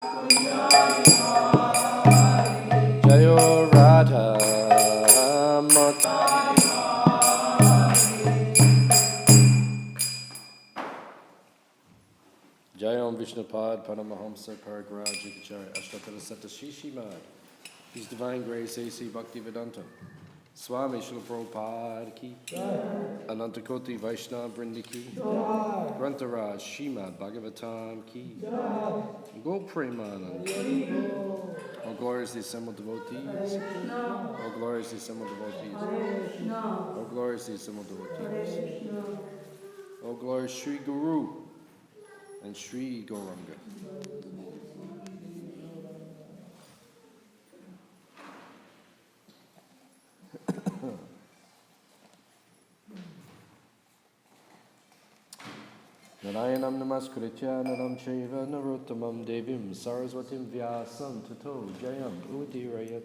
Jayo Radha Mata. Jayam Vishnupad Paramahamsa Paragraj Jikacharya Ashtatara Sata Shishimad. His Divine Grace A.C. Bhaktivedanta Swami Srila Prabhupada Ki Anantakoti Vaishnava Brindi Ki Grantaraj Srimad Bhagavatam Ki Go Premanand. All glories to the assembled devotees. All glories to the assembled devotees. All glories to the assembled devotees. All glories Sri Guru and Sri Gauranga. Narayanam namaskritya naram chaiva narottamam devim saraswatim vyasam tato jayam udirayat.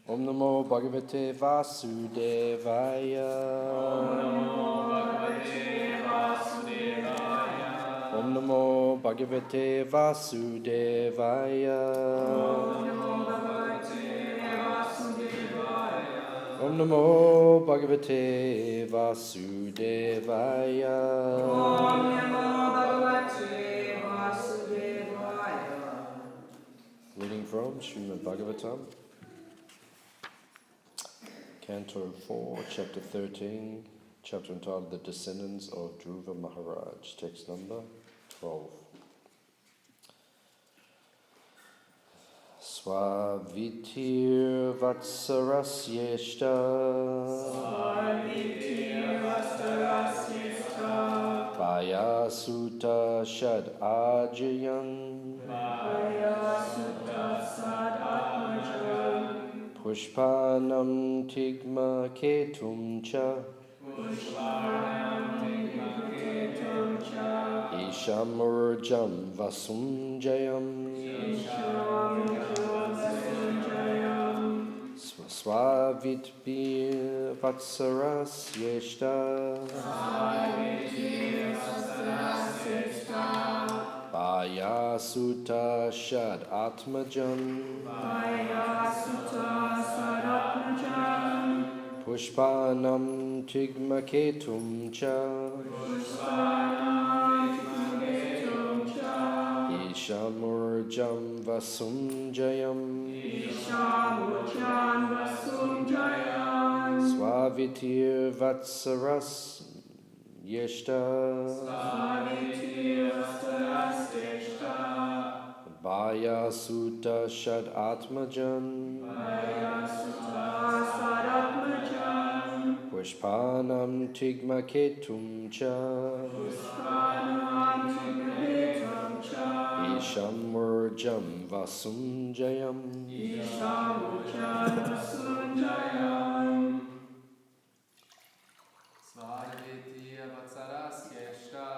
Om namo bhagavate vasudevaya. Om namo bhagavate vasudevaya. Om namo bhagavate vasudevaya. Om namo bhagavate vasudevaya. Reading from Srimad Bhagavatam, Canto 4, Chapter 13, chapter entitled The Descendants of Dhruva Maharaj, text number 12. Swavitir vatsarasyeshta Vayasuta shad ajayan Pushpanam tigma ketum cha Ishamurjam vasunjayam Swavitbir vatsarasyeshta Vayasuta shad atmajan Pushpanam tigma ketum cha Ishamurjam vasunjayam Swavitir vatsaras yeshta Vaya sutta shad atmajan Pushpanam tigma ketum cha Ishamurjam vasunjayam Svaditya vatsarasyeshta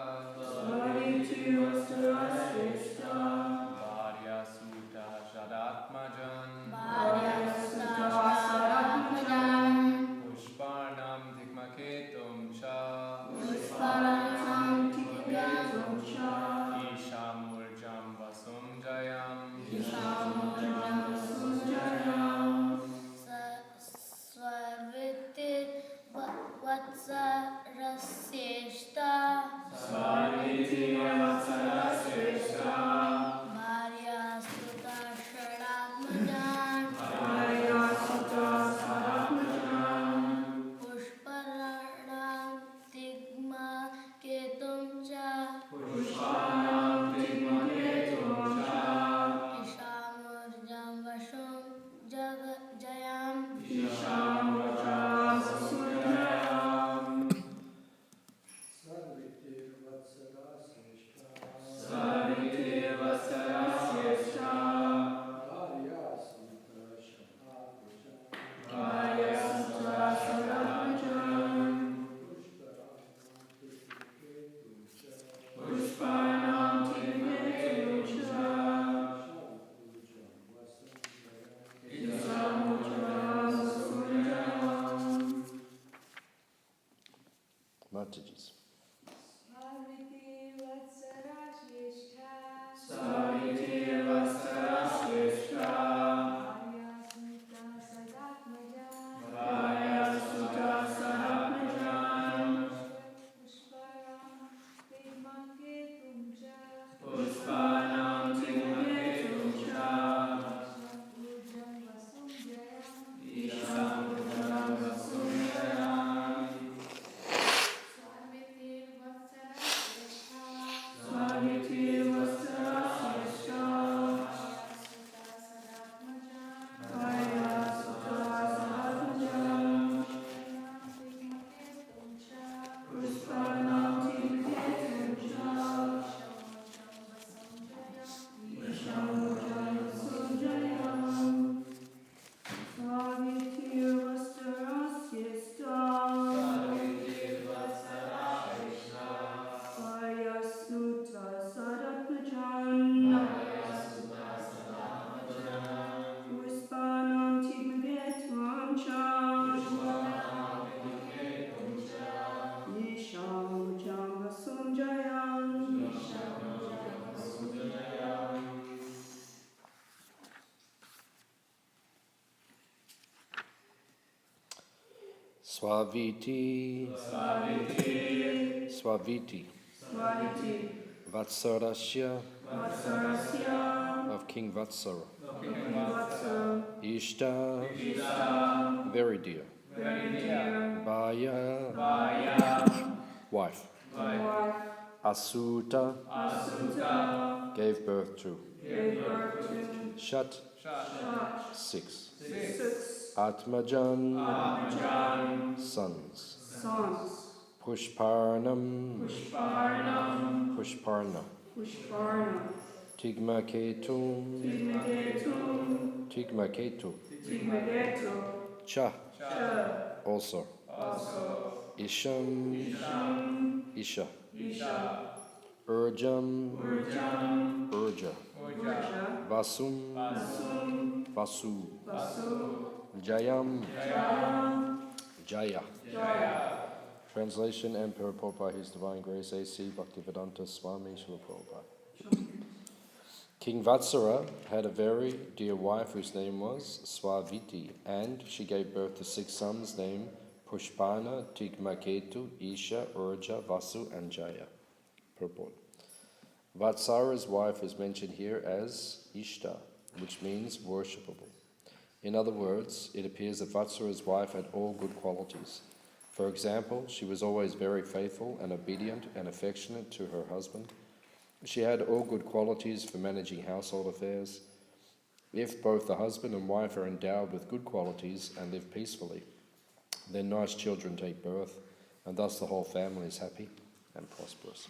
Varya sutta shadatmajan Pushparnam tikmaketum cha Ishamurjam vasunjayam Swavitir vatsarasyeshta Varya sutta shadatmajan Pushparanam tigma ketum cha Ishamurjam Swaviti, Swaviti, Swaviti, Swaviti, Vatsarasya Vatsarasya, of King Vatsara, Vatsa, Ishta, Ishta, very dear, very dear, Baya, Vaya, wife, wife, Asuta, Asuta, gave birth to, gave birth to, Shat, Shat, 6, 6, Atmajan, Atmajan, sons, sons, Pushparnam, Pushparnam, Pushparna, Pushparna, Tigmaketum, Tigmaketum, Tigmaketu, Tigmaketu, Cha, Cha, also, also, Isham, Isham, Isha, Isha, Urjam, Urjam, Urja, Urja, Vasum, Vasum, Vasu, Vasu, Jayam, Jaya, Jaya. Jaya. Translation and purport by His Divine Grace A.C. Bhaktivedanta Swami Srila Prabhupada. King Vatsara had a very dear wife whose name was Swaviti, and she gave birth to 6 sons named Pushpana, Tigmaketu, Isha, Urja, Vasu, and Jaya. Purport. Vatsara's wife is mentioned here as Ishta, which means worshipable. In other words, it appears that Vatsara's wife had all good qualities. For example, she was always very faithful and obedient and affectionate to her husband. She had all good qualities for managing household affairs. If both the husband and wife are endowed with good qualities and live peacefully, then nice children take birth, and thus the whole family is happy and prosperous.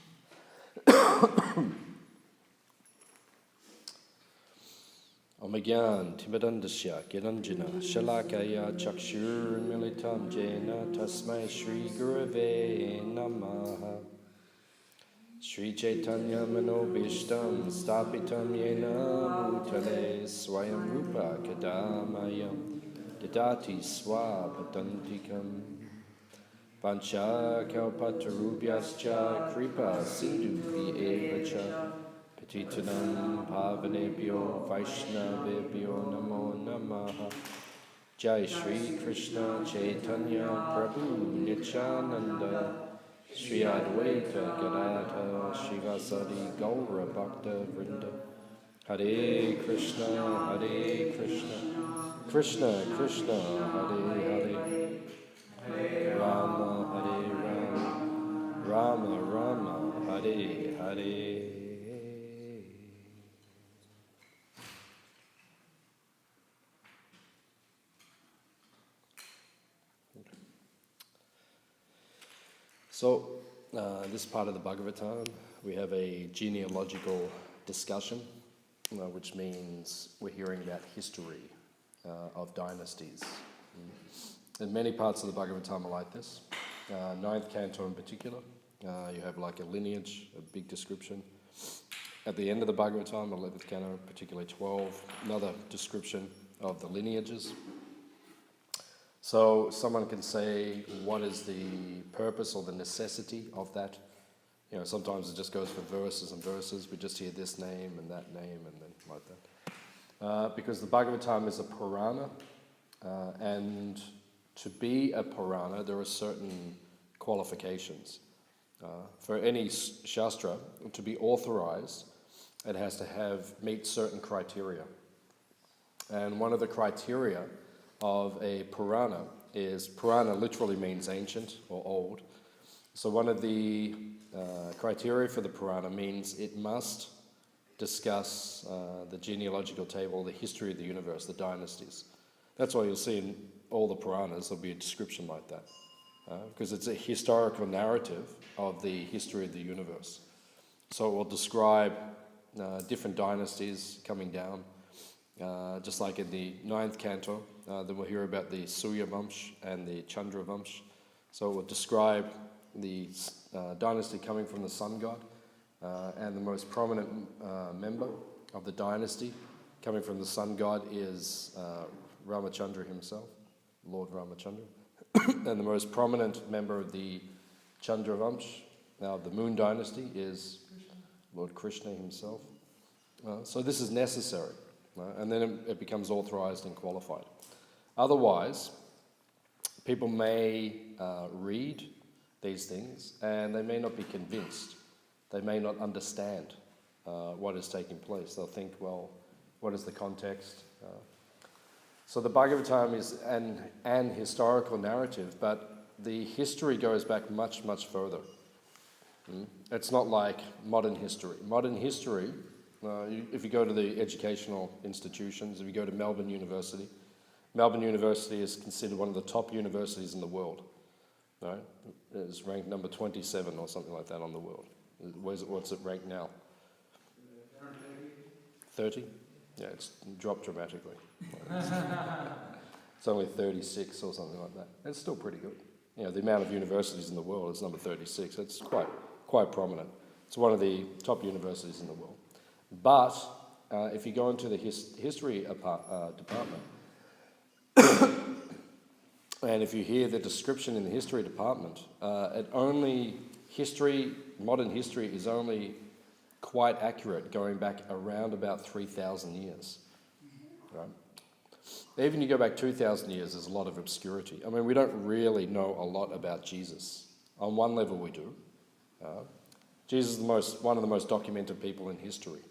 Omagyan Timidandasya Giranjana Shalakaya Chakshur Militam Jena Tasmai Shri Gurave Namaha Shri Chaitanya Manobishtam Stapitam Yena Bhutale Swayam Rupa Kadamayam Dadati Swapatantikam Pancha Kalpatarubhyascha Kripa Sindhu Evacha Patitanam Pavanebhyo Vaishnavebhyo Namo Namaha Jai Shri Krishna Chaitanya Prabhu Nityananda Shri Advaita Gadadhara Shivasadi Gaura Bhakta Vrinda Hare Krishna Krishna Krishna Hare Hare Rama Hare Rama Rama Rama Hare Hare. So, this part of the Bhagavatam, we have a genealogical discussion, which means we're hearing about history of dynasties. And many parts of the Bhagavatam are like this. 9th canto in particular, you have like a lineage, a big description. At the end of the Bhagavatam, 11th canto, particularly 12, another description of the lineages. So someone can say, what is the purpose or the necessity of that? You know, sometimes it just goes for verses and verses. We just hear this name and that name and then like that. Because the Bhagavatam is a Purana, and to be a Purana, there are certain qualifications. For any Shastra to be authorized, it has to meet certain criteria. And one of the criteria of a Purana is, Purana literally means ancient or old. So one of the criteria for the Purana means it must discuss the genealogical table, the history of the universe, the dynasties. That's why you'll see in all the Puranas there'll be a description like that. Because it's a historical narrative of the history of the universe. So it will describe different dynasties coming down. Just like in the 9th canto, then we'll hear about the Surya Vamsh and the Chandra Vamsh. So it will describe the dynasty coming from the sun god, and the most prominent member of the dynasty coming from the sun god is Ramachandra himself, Lord Ramachandra. And the most prominent member of the Chandra Vamsh, now the moon dynasty, is Lord Krishna himself. So this is necessary. And then it becomes authorized and qualified. Otherwise, people may read these things and they may not be convinced. They may not understand what is taking place. They'll think, well, what is the context? So the Bhagavatam is an historical narrative, but the history goes back much, much further. It's not like modern history. Modern history, if you go to the educational institutions, if you go to Melbourne University is considered one of the top universities in the world. Right? It's ranked number 27 or something like that on the world. What's it ranked now? 30? Yeah, it's dropped dramatically. It's only 36 or something like that. It's still pretty good. You know, the amount of universities in the world is number 36. It's quite prominent. It's one of the top universities in the world. But if you go into the history department, and if you hear the description in the history department, modern history is only quite accurate going back around about 3,000 years. Right? Even you go back 2,000 years, there's a lot of obscurity. I mean, we don't really know a lot about Jesus. On one level we do. Jesus is one of the most documented people in history.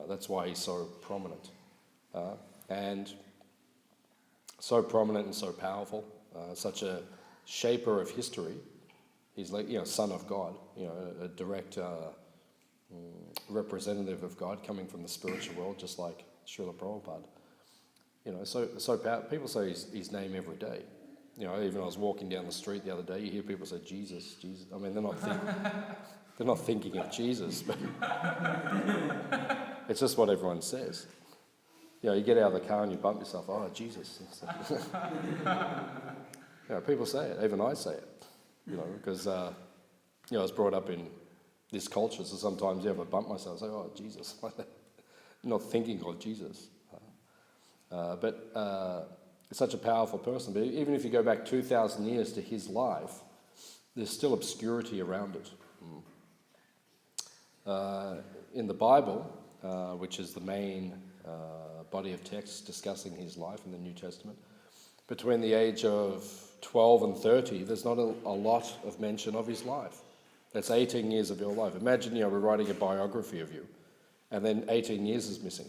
That's why he's so prominent. And so prominent and so powerful, such a shaper of history. He's like, son of God, a direct representative of God coming from the spiritual world, just like Srila Prabhupada. So powerful. People say his name every day. Even I was walking down the street the other day, you hear people say Jesus, Jesus. I mean, they're not thinking of Jesus, but it's just what everyone says. You get out of the car and you bump yourself, oh, Jesus. People say it, even I say it, because I was brought up in this culture, so sometimes I bump myself, say, oh, Jesus. Not thinking of Jesus. But such a powerful person. But even if you go back 2,000 years to his life, there's still obscurity around it. In the Bible, which is the main body of text discussing his life in the New Testament, between the age of 12 and 30, there's not a lot of mention of his life. That's 18 years of your life. Imagine, we're writing a biography of you, and then 18 years is missing.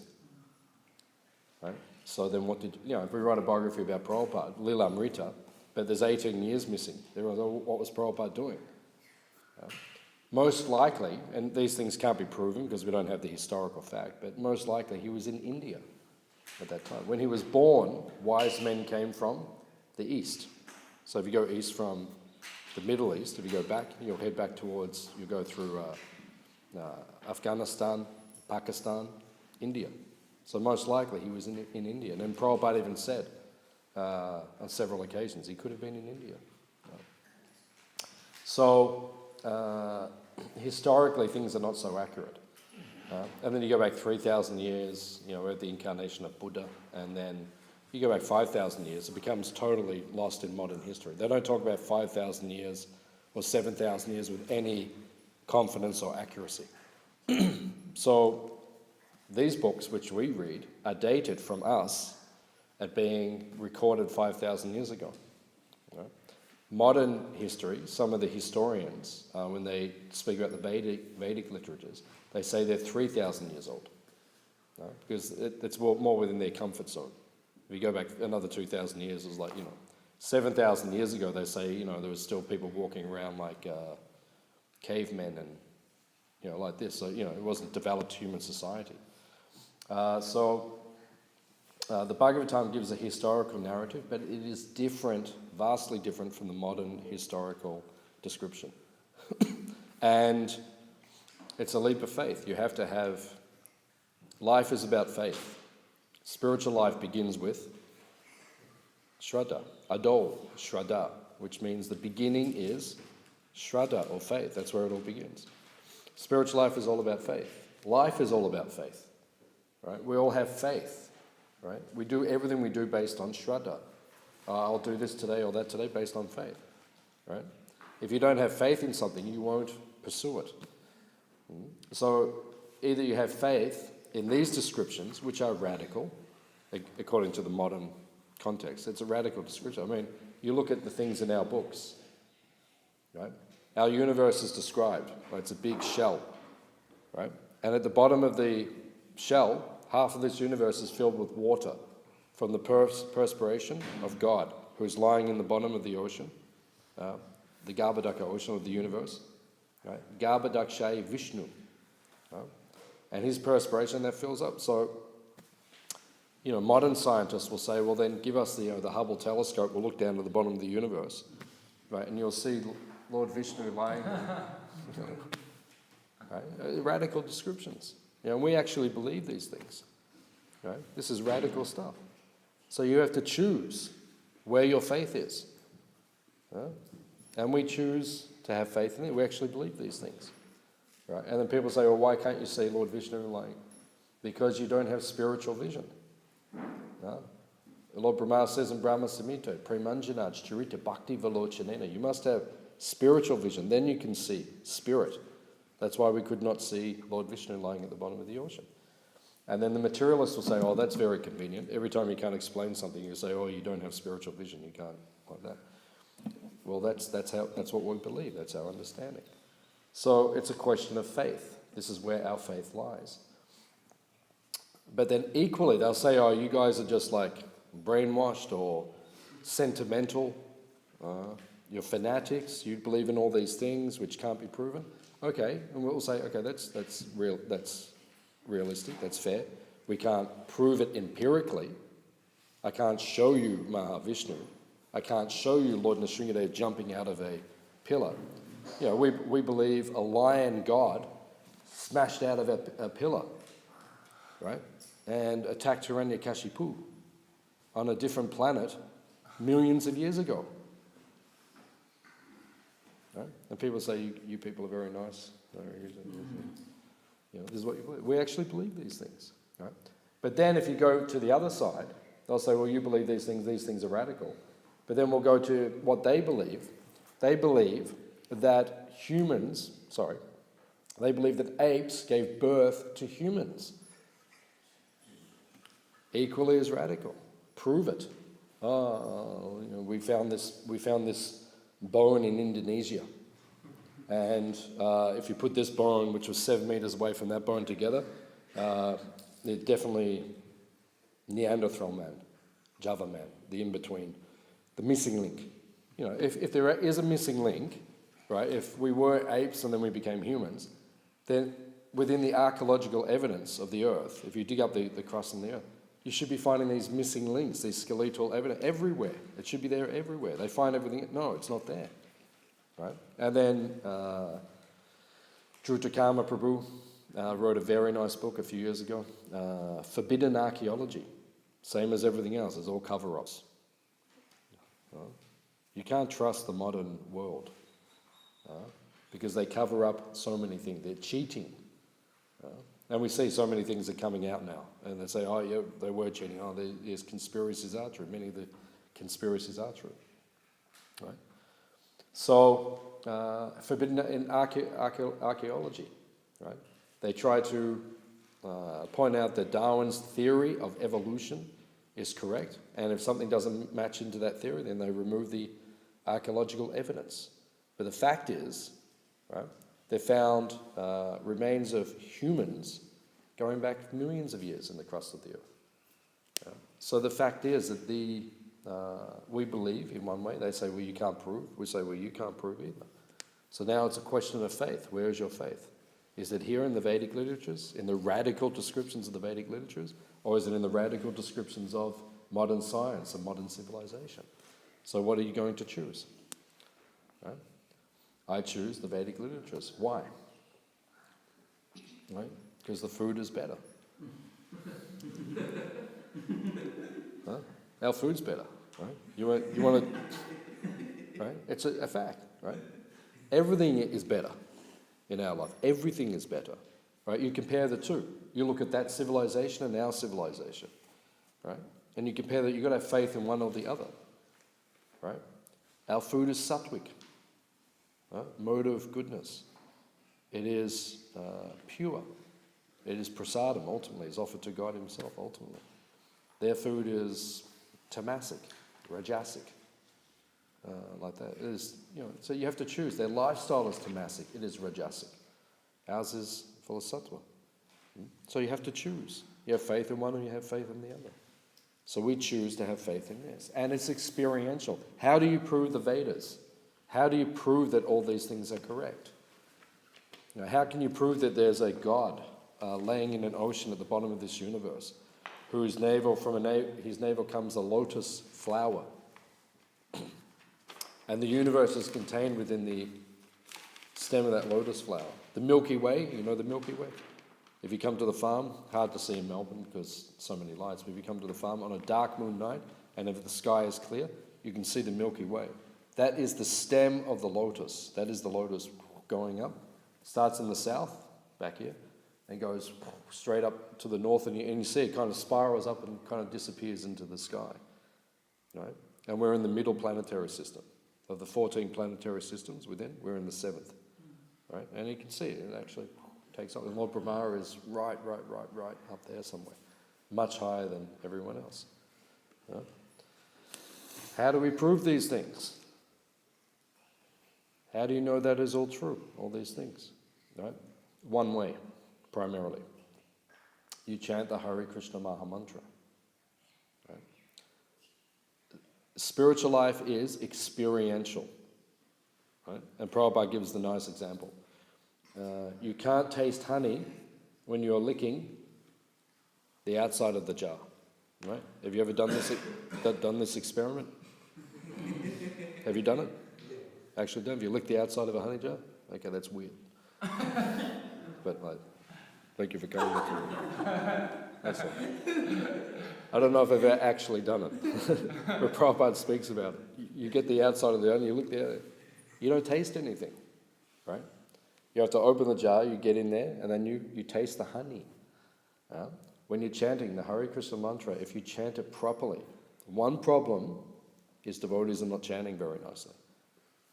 Right? So then if we write a biography about Prabhupada, Lilamrita, but there's 18 years missing, what was Prabhupada doing? Most likely, and these things can't be proven because we don't have the historical fact, but most likely he was in India at that time. When he was born, wise men came from the east. So if you go east from the Middle East, if you go back, you'll head back towards, you go through Afghanistan, Pakistan, India. So most likely he was in India. And then Prabhupada even said on several occasions he could have been in India. So historically things are not so accurate. And then you go back 3,000 years, we're at the incarnation of Buddha, and then you go back 5,000 years, it becomes totally lost in modern history. They don't talk about 5,000 years or 7,000 years with any confidence or accuracy. So these books which we read are dated from us at being recorded 5,000 years ago. Modern history, some of the historians, when they speak about the Vedic literatures, they say they're 3,000 years old, because it's more within their comfort zone. If you go back another 2,000 years, it was like, 7,000 years ago, they say, there was still people walking around like cavemen and, like this. So, it wasn't developed human society. So the Bhagavatam gives a historical narrative, but it is different, vastly different from the modern historical description. And it's a leap of faith. You have to have... Life is about faith. Spiritual life begins with Shraddha, Adol, Shraddha, which means the beginning is Shraddha, or faith. That's where it all begins. Spiritual life is all about faith. Life is all about faith. Right? We all have faith. Right? We do everything we do based on Shraddha. I'll do this today or that today based on faith. Right? If you don't have faith in something, you won't pursue it. So either you have faith in these descriptions, which are radical, according to the modern context. It's a radical description. I mean, you look at the things in our books, right? Our universe is described, right? It's a big shell, right? And at the bottom of the shell, half of this universe is filled with water from the perspiration of God, who's lying in the bottom of the ocean, the Garbhodaka ocean of the universe, right? Garbhodakshay Vishnu, right? And his perspiration that fills up. So, modern scientists will say, well, then give us the Hubble telescope. We'll look down to the bottom of the universe, right? And you'll see Lord Vishnu lying there. Right? Radical descriptions. And we actually believe these things, right? This is radical stuff. So you have to choose where your faith is. Right? And we choose to have faith in it. We actually believe these things. Right? And then people say, well, why can't you see Lord Vishnu lying? Because you don't have spiritual vision. No? Lord Brahma says in Brahma Samhita, Premanjanaj Charita Bhakti Valochanena. You must have spiritual vision. Then you can see spirit. That's why we could not see Lord Vishnu lying at the bottom of the ocean. And then the materialists will say, oh, that's very convenient. Every time you can't explain something, you say, oh, you don't have spiritual vision. You can't, like that. Well, that's what we believe. That's our understanding. So it's a question of faith. This is where our faith lies. But then equally, they'll say, oh, you guys are just like brainwashed or sentimental. You're fanatics. You believe in all these things which can't be proven. Okay, and we'll say, okay, that's realistic, that's fair. We can't prove it empirically. I can't show you Mahavishnu. I can't show you Lord Nrsimhadev jumping out of a pillar. We believe a lion god smashed out of a pillar, right? And attacked Hiranyakashipu on a different planet millions of years ago. Right? And people say, you people are very nice. This is what you believe. We actually believe these things. Right? But then if you go to the other side, they'll say, well, you believe these things are radical. But then we'll go to what they believe. They believe that they believe that apes gave birth to humans. Equally as radical. Prove it. We found this bone in Indonesia. And if you put this bone, which was 7 meters away from that bone together, it's definitely Neanderthal man, Java man, the in-between, the missing link. If there is a missing link, right, if we were apes and then we became humans, then within the archaeological evidence of the earth, if you dig up the crust in the earth, you should be finding these missing links, these skeletal evidence everywhere. It should be there everywhere. They find everything. No, it's not there. Right? And then Dhrutakama Prabhu wrote a very nice book a few years ago, Forbidden Archaeology. Same as everything else, it's all cover-ups. You can't trust the modern world because they cover up so many things. They're cheating. And we see so many things are coming out now. And they say, oh, yeah, they were cheating. Oh, yes, conspiracies are true. Many of the conspiracies are true. Right? So, forbidden in archaeology, right? They try to point out that Darwin's theory of evolution is correct. And if something doesn't match into that theory, then they remove the archaeological evidence. But the fact is, right, they found remains of humans going back millions of years in the crust of the earth. So the fact is that we believe in one way. They say, well, you can't prove. We say, well, you can't prove either. So now it's a question of faith. Where is your faith? Is it here in the Vedic literatures, in the radical descriptions of the Vedic literatures, or is it in the radical descriptions of modern science and modern civilization? So what are you going to choose? Right? I choose the Vedic literatures. Why? Right? Because the food is better. Huh? Our food's better. Right? You want to... Right? It's a fact. Right? Everything is better in our life. Everything is better. Right? You compare the two. You look at that civilization and our civilization. Right? And you compare that. You've got to have faith in one or the other. Right? Our food is sattvic. Mode of goodness. It is pure. It is prasadam, ultimately. It's offered to God himself, ultimately. Their food is tamasic, rajasic. like that. It is, so you have to choose. Their lifestyle is tamasic. It is rajasic. Ours is full of sattva. So you have to choose. You have faith in one or you have faith in the other. So we choose to have faith in this. And it's experiential. How do you prove the Vedas? How do you prove that all these things are correct? How can you prove that there's a God laying in an ocean at the bottom of this universe, whose navel, his navel comes a lotus flower, and the universe is contained within the stem of that lotus flower? The Milky Way, you know the Milky Way? If you come to the farm, hard to see in Melbourne because so many lights, but if you come to the farm on a dark moon night, and if the sky is clear, you can see the Milky Way. That is the stem of the lotus. That is the lotus going up. Starts in the south, back here, and goes straight up to the north, and you see it kind of spirals up and kind of disappears into the sky. Right? And we're in the middle planetary system. Of the 14 planetary systems within, we're in the 7th. Right? And you can see it actually takes off. And Lord Brahma is right up there somewhere, much higher than everyone else. Right? How do we prove these things? How do you know that is all true, all these things? Right? One way, primarily. You chant the Hare Krishna Maha Mantra. Right? Spiritual life is experiential. Right? And Prabhupada gives the nice example. You can't taste honey when you're licking the outside of the jar. Right? Have you ever done this experiment? Have you done it? Actually done? Have you licked the outside of a honey jar? Okay, that's weird. But thank you for coming with me. That's all. I don't know if I've ever actually done it. But Prabhupada speaks about it. You get the outside of the honey, you lick the outside. You don't taste anything, right? You have to open the jar, you get in there, and then you taste the honey. When you're chanting the Hare Krishna mantra, if you chant it properly, one problem is devotees are not chanting very nicely.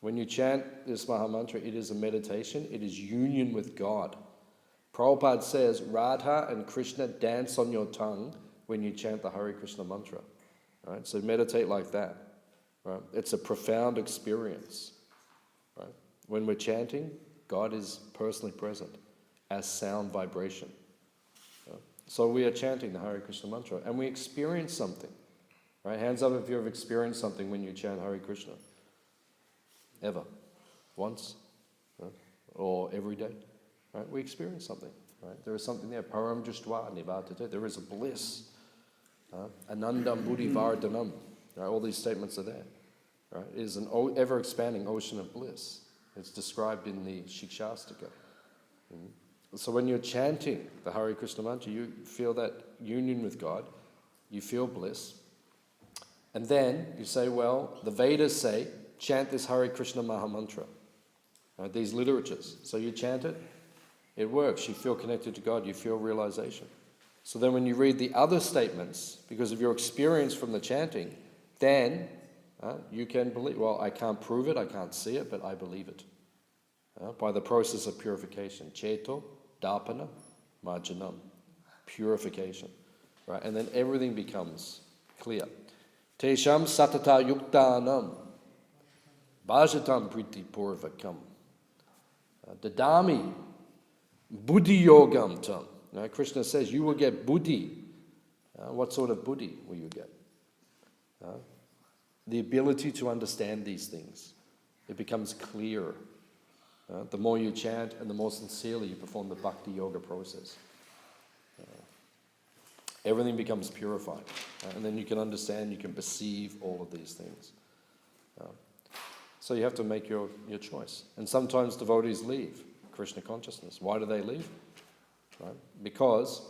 When you chant this Maha Mantra, it is a meditation, it is union with God. Prabhupada says, Radha and Krishna dance on your tongue when you chant the Hare Krishna mantra. Right? So meditate like that. Right? It's a profound experience. Right? When we're chanting, God is personally present as sound vibration. Right? So we are chanting the Hare Krishna mantra and we experience something. Right? Hands up if you've experienced something when you chant Hare Krishna. Ever. Once. Right? Or every day. Right? We experience something. Right? There is something there. Param Jushtva Nivatite. There is a bliss. Anandam Buddhi Vardhanam. Right? All these statements are there. Right? It is an ever-expanding ocean of bliss. It's described in the Shikshastika. So when you're chanting the Hare Krishna mantra, you feel that union with God. You feel bliss. And then you say, well, the Vedas say, chant this Hare Krishna Maha Mantra. Right? These literatures. So you chant it. It works. You feel connected to God. You feel realization. So then when you read the other statements, because of your experience from the chanting, then you can believe. Well, I can't prove it, I can't see it, but I believe it. By the process of purification. Cheto, Dapana, Marjanam. Purification. Right? And then everything becomes clear. Tesham satata yuktanam. Bhajatam priti purvakam. Dadami. Buddhi yogam tam. Now, Krishna says you will get buddhi. What sort of buddhi will you get? The ability to understand these things. It becomes clearer. The more you chant and the more sincerely you perform the bhakti yoga process. Everything becomes purified. And then you can understand, you can perceive all of these things. So you have to make your choice. And sometimes devotees leave Krishna consciousness. Why do they leave? Right? Because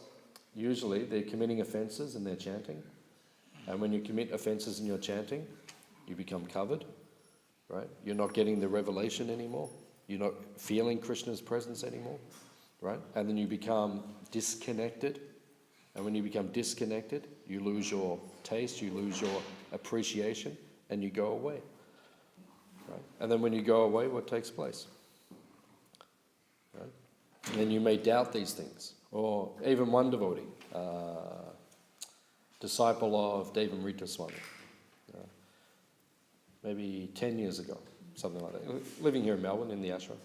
usually they're committing offenses in their chanting. And when you commit offenses in your chanting, you become covered. Right? You're not getting the revelation anymore. You're not feeling Krishna's presence anymore. Right? And then you become disconnected. And when you become disconnected, you lose your taste, you lose your appreciation, and you go away. Right? And then when you go away, what takes place? Right? And then you may doubt these things. Or even one devotee, disciple of Devam Rita Swami. maybe 10 years ago, something like that. Living here in Melbourne in the ashram.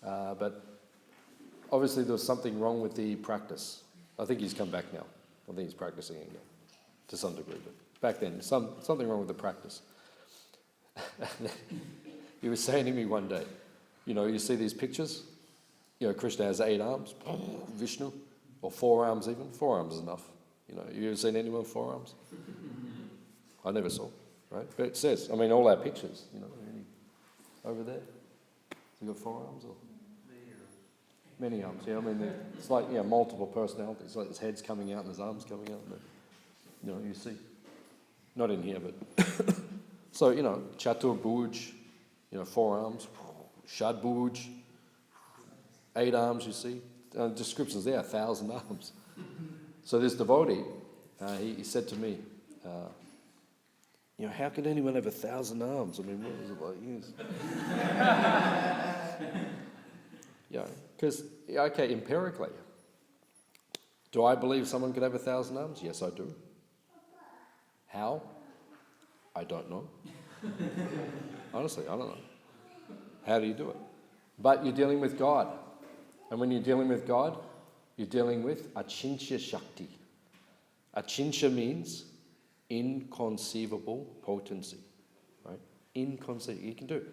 But obviously there was something wrong with the practice. I think he's come back now. I think he's practicing again to some degree. But back then, something wrong with the practice. He was saying to me one day, you see these pictures? Krishna has 8 arms, Vishnu, or 4 arms even. 4 arms is enough. You ever seen anyone with 4 arms? I never saw, right? But it says, all our pictures, over there. You got 4 arms or? Many arms, yeah. It's like, multiple personalities. Like his head's coming out and his arms coming out. But, you see. Not in here, but... So, Chatur Bhuj, 4 arms. Shad Bhuj, 8 arms, you see. Descriptions there, 1,000 arms. So this devotee, he said to me, how can anyone have 1,000 arms? What was it like? Because, empirically, do I believe someone could have 1,000 arms? Yes, I do. How? I don't know. Honestly, I don't know. How do you do it? But you're dealing with God. And when you're dealing with God, you're dealing with Achintya Shakti. Achintya means inconceivable potency. Right? Inconceivable. He can do.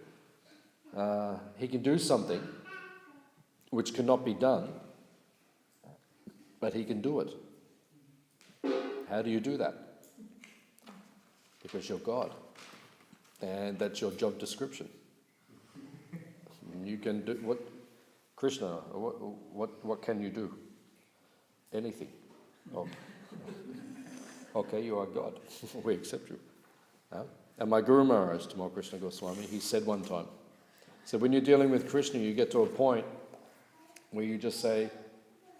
He can do something which cannot be done, but he can do it. How do you do that? Because you're God. And that's your job description. You can do what Krishna, what can you do? Anything. Oh. Okay, you are God. We accept you. And my Guru Maharaj, Tamal Krishna Goswami, he said one time, when you're dealing with Krishna, you get to a point where you just say,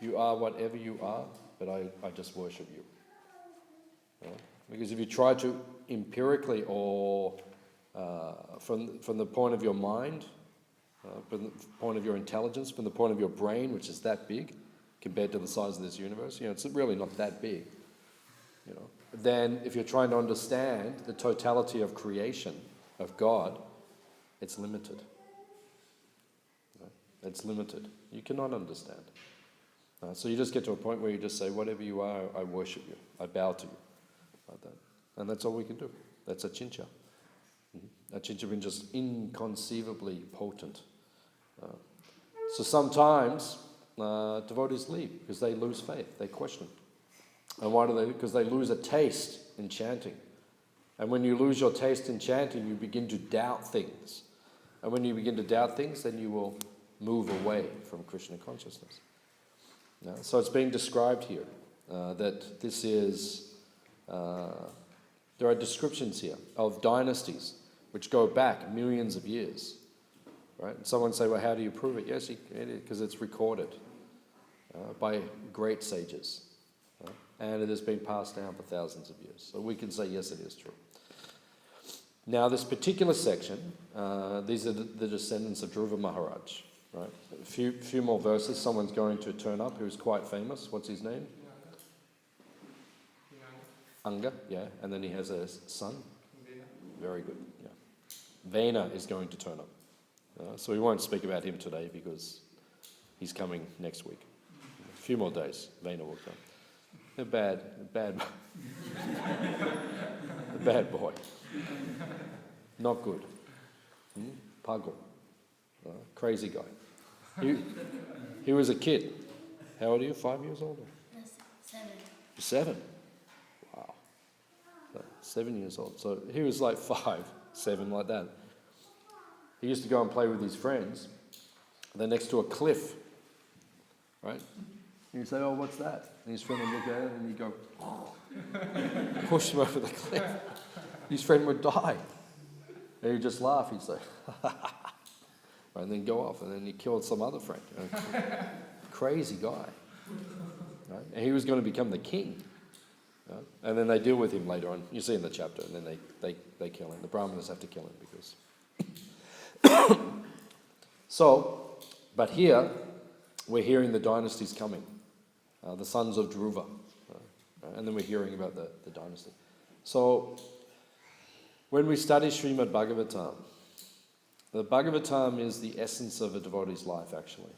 you are whatever you are, but I just worship you. Because if you try to empirically or from the point of your mind, from the point of your intelligence, from the point of your brain, which is that big compared to the size of this universe, it's really not that big. Then if you're trying to understand the totality of creation, of God, it's limited. It's limited. You cannot understand. So you just get to a point where you just say, whatever you are, I worship you. I bow to you. Like that. And that's all we can do. That's Achintya. Achintya means just inconceivably potent. So sometimes devotees leave because they lose faith. They question. And why do they? Because they lose a taste in chanting. And when you lose your taste in chanting, you begin to doubt things. And when you begin to doubt things, then you will move away from Krishna consciousness. So it's being described here that this is, there are descriptions here of dynasties which go back millions of years. Right? And someone say, well, how do you prove it? Yes, because it's recorded by great sages. And it has been passed down for thousands of years. So we can say, yes, it is true. Now, this particular section, these are the descendants of Dhruva Maharaj. Right? A few more verses. Someone's going to turn up who's quite famous. What's his name? Anga, yeah. And then he has a son. Very good, yeah. Vena is going to turn up. So we won't speak about him today because he's coming next week. A few more days, Vena will come. A bad boy. Not good. Pagal. Crazy guy. He was a kid. How old are you? 5 years old? 7. 7? Wow. 7 years old. So he was like 5, 7, like that. He used to go and play with his friends. They're next to a cliff. Right? And you say, oh, what's that? And his friend would look at it and he'd go, push him over the cliff. His friend would die. And he'd just laugh. He'd say, and then go off. And then he killed some other friend. Crazy guy. Right? And he was going to become the king. Right? And then they deal with him later on. You see in the chapter. And then they kill him. The Brahmanas have to kill him because... So, but here, we're hearing the dynasties coming. The sons of Dhruva. And then we're hearing about the dynasty. So, When we study Srimad Bhagavatam, the Bhagavatam is the essence of a devotee's life, actually.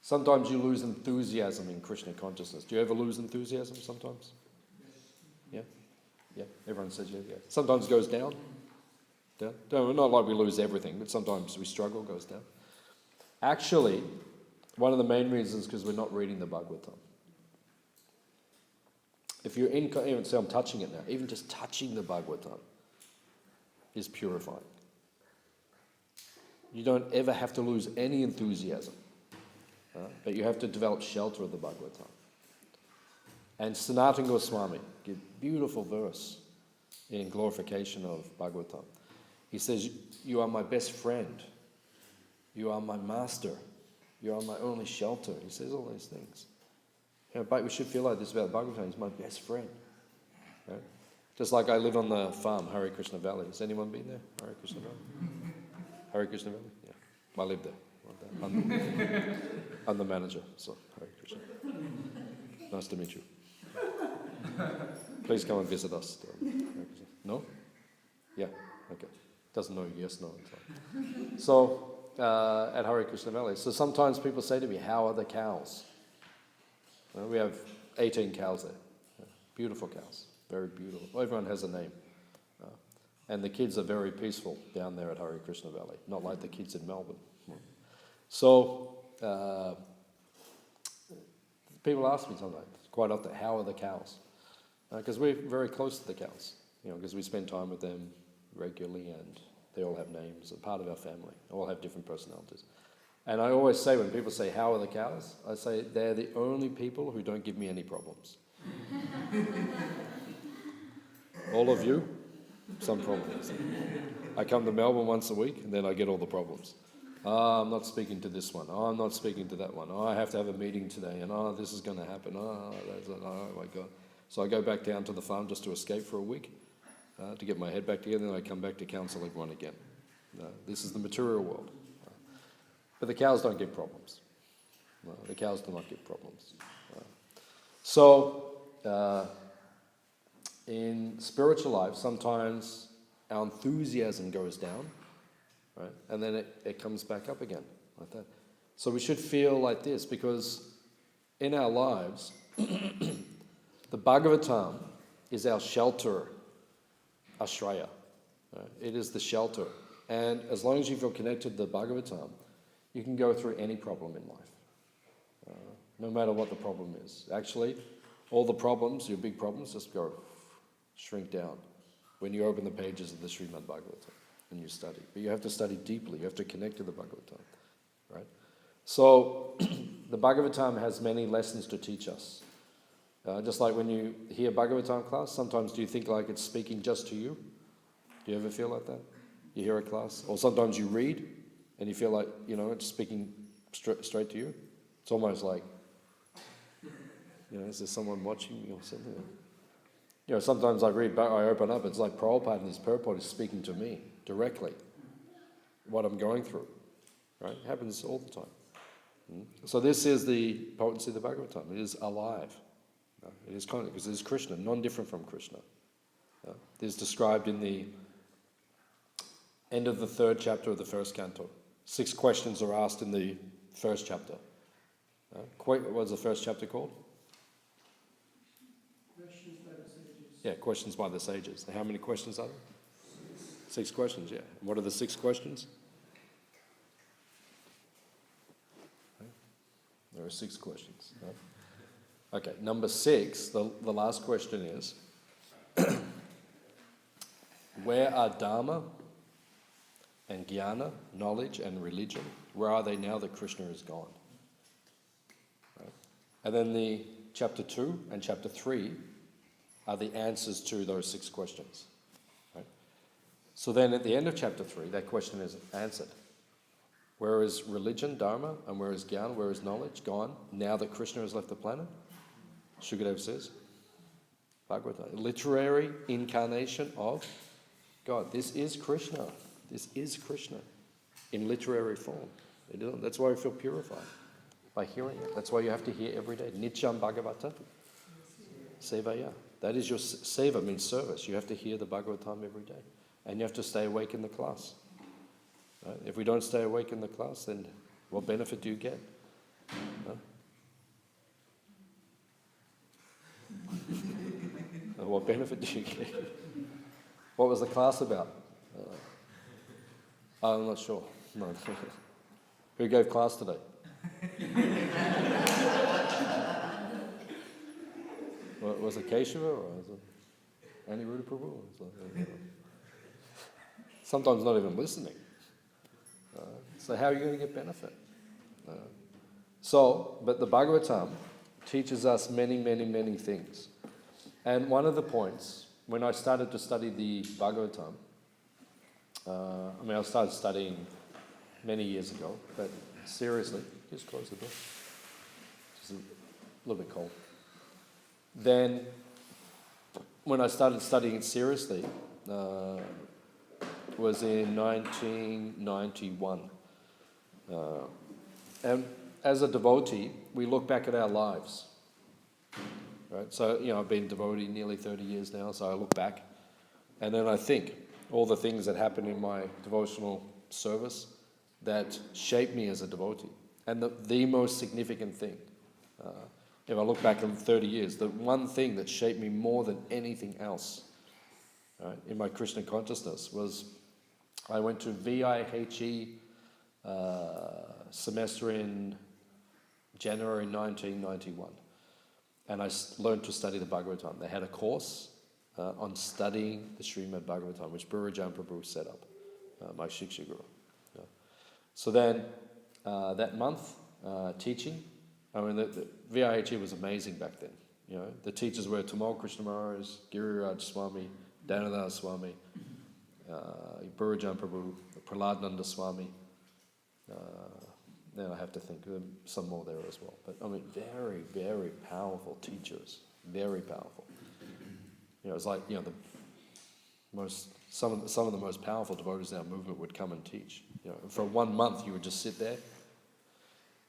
Sometimes you lose enthusiasm in Krishna consciousness. Do you ever lose enthusiasm sometimes? Yeah? Yeah? Everyone says yeah, yeah. Sometimes it goes down. Down? No, not like we lose everything, but sometimes we struggle, goes down. Actually, one of the main reasons is because we're not reading the Bhagavatam. If you're in, even say I'm touching it now, even just touching the Bhagavatam is purifying. You don't ever have to lose any enthusiasm, but you have to develop shelter of the Bhagavatam. And Sanatana Goswami gives a beautiful verse in glorification of Bhagavatam. He says, "You are my best friend. You are my master. You are my only shelter." He says all these things. But we should feel like this about Bhagavatam. He's my best friend. Right? Just like I live on the farm, Hare Krishna Valley. Has anyone been there? Hare Krishna Valley? Hare Krishna Valley? Yeah. I live there. I'm the manager, so Hare Krishna. Nice to meet you. Please come and visit us. No? Yeah, okay. Doesn't know yes, no. So, at Hare Krishna Valley. So sometimes people say to me, "How are the cows?" We have 18 cows there. Beautiful cows. Very beautiful. Everyone has a name. And the kids are very peaceful down there at Hare Krishna Valley. Not like the kids in Melbourne. So, people ask me sometimes, quite often, "How are the cows?" Because we're very close to the cows. Because we spend time with them regularly and they all have names. They're part of our family. They all have different personalities. And I always say, when people say, "How are the cows?" I say, they're the only people who don't give me any problems. All of you, some problems. I come to Melbourne once a week and then I get all the problems. I'm not speaking to this one. I'm not speaking to that one. I have to have a meeting today and this is going to happen. Oh my God. So I go back down to the farm just to escape for a week, to get my head back together, and I come back to counsel everyone again. This is the material world. But the cows don't give problems. No, the cows do not give problems. In spiritual life, sometimes our enthusiasm goes down, right? And then it comes back up again, like that. So we should feel like this, because in our lives, the Bhagavatam is our shelter, ashraya. Right? It is the shelter. And as long as you feel connected to the Bhagavatam, you can go through any problem in life, no matter what the problem is. Actually, all the problems, your big problems, just go shrink down when you open the pages of the Srimad Bhagavatam and you study. But you have to study deeply. You have to connect to the Bhagavatam, right? So the Bhagavatam has many lessons to teach us. Just like when you hear Bhagavatam class, sometimes do you think like it's speaking just to you? Do you ever feel like that? You hear a class? Or sometimes you read and you feel like, it's speaking straight to you. It's almost like, is there someone watching me or something? Sometimes I read, I open up, it's like Prabhupada and his purport is speaking to me directly, what I'm going through, right? It happens all the time. So this is the potency of the Bhagavatam. It is alive. It is because it is Krishna, non-different from Krishna. It is described in the end of the 3rd chapter of the 1st canto. 6 questions are asked in the 1st chapter. What was the 1st chapter called? Questions by the sages. Yeah, questions by the sages. How many questions are there? 6 questions, yeah. And what are the 6 questions? There are 6 questions. Right? Okay, number 6, the last question is, where are Dharma and Jnana, knowledge and religion? Where are they now that Krishna is gone? Right? And then the chapter 2 and chapter 3 are the answers to those 6 questions. Right? So then at the end of chapter 3, that question is answered. Where is religion, Dharma, and where is Jnana, where is knowledge gone now that Krishna has left the planet? Shukadeva says, Bhagavatam, literary incarnation of God. This is Krishna. This is Krishna in literary form. That's why we feel purified, by hearing it. That's why you have to hear every day. Nityam Bhagavata Sevaya. That is your seva, means service. You have to hear the Bhagavatam every day. And you have to stay awake in the class. Right? If we don't stay awake in the class, then what benefit do you get? Huh? What benefit do you get? What was the class about? I'm not sure. No. Who gave class today? Was it Keshava or was it Aniruddha Prabhu? Sometimes not even listening. So how are you going to get benefit? But the Bhagavatam teaches us many, many, many things. And one of the points, when I started to study the Bhagavatam, I started studying many years ago, but seriously, just close the door. Just a little bit cold. Then, when I started studying it seriously, was in 1991. And as a devotee, we look back at our lives. Right? So, I've been devotee nearly 30 years now, so I look back, and then I think all the things that happened in my devotional service that shaped me as a devotee. And the most significant thing, if I look back in 30 years, the one thing that shaped me more than anything else, right, in my Krishna consciousness was I went to VIHE semester in January 1991. And I learned to study the Bhagavatam. They had a course on studying the Srimad Bhagavatam, which Bhurajan Prabhu set up, my Shiksha Guru. So then, that month, teaching, the VIHE was amazing back then. The teachers were Tamal Krishna Maharaj, Giriraj Swami, Danadas Swami, Bhurajan Prabhu, Prahlad Swami. Then I have to think some more there as well. But very, very powerful teachers, very powerful. It's like some of the most powerful devotees in our movement would come and teach. For 1 month you would just sit there,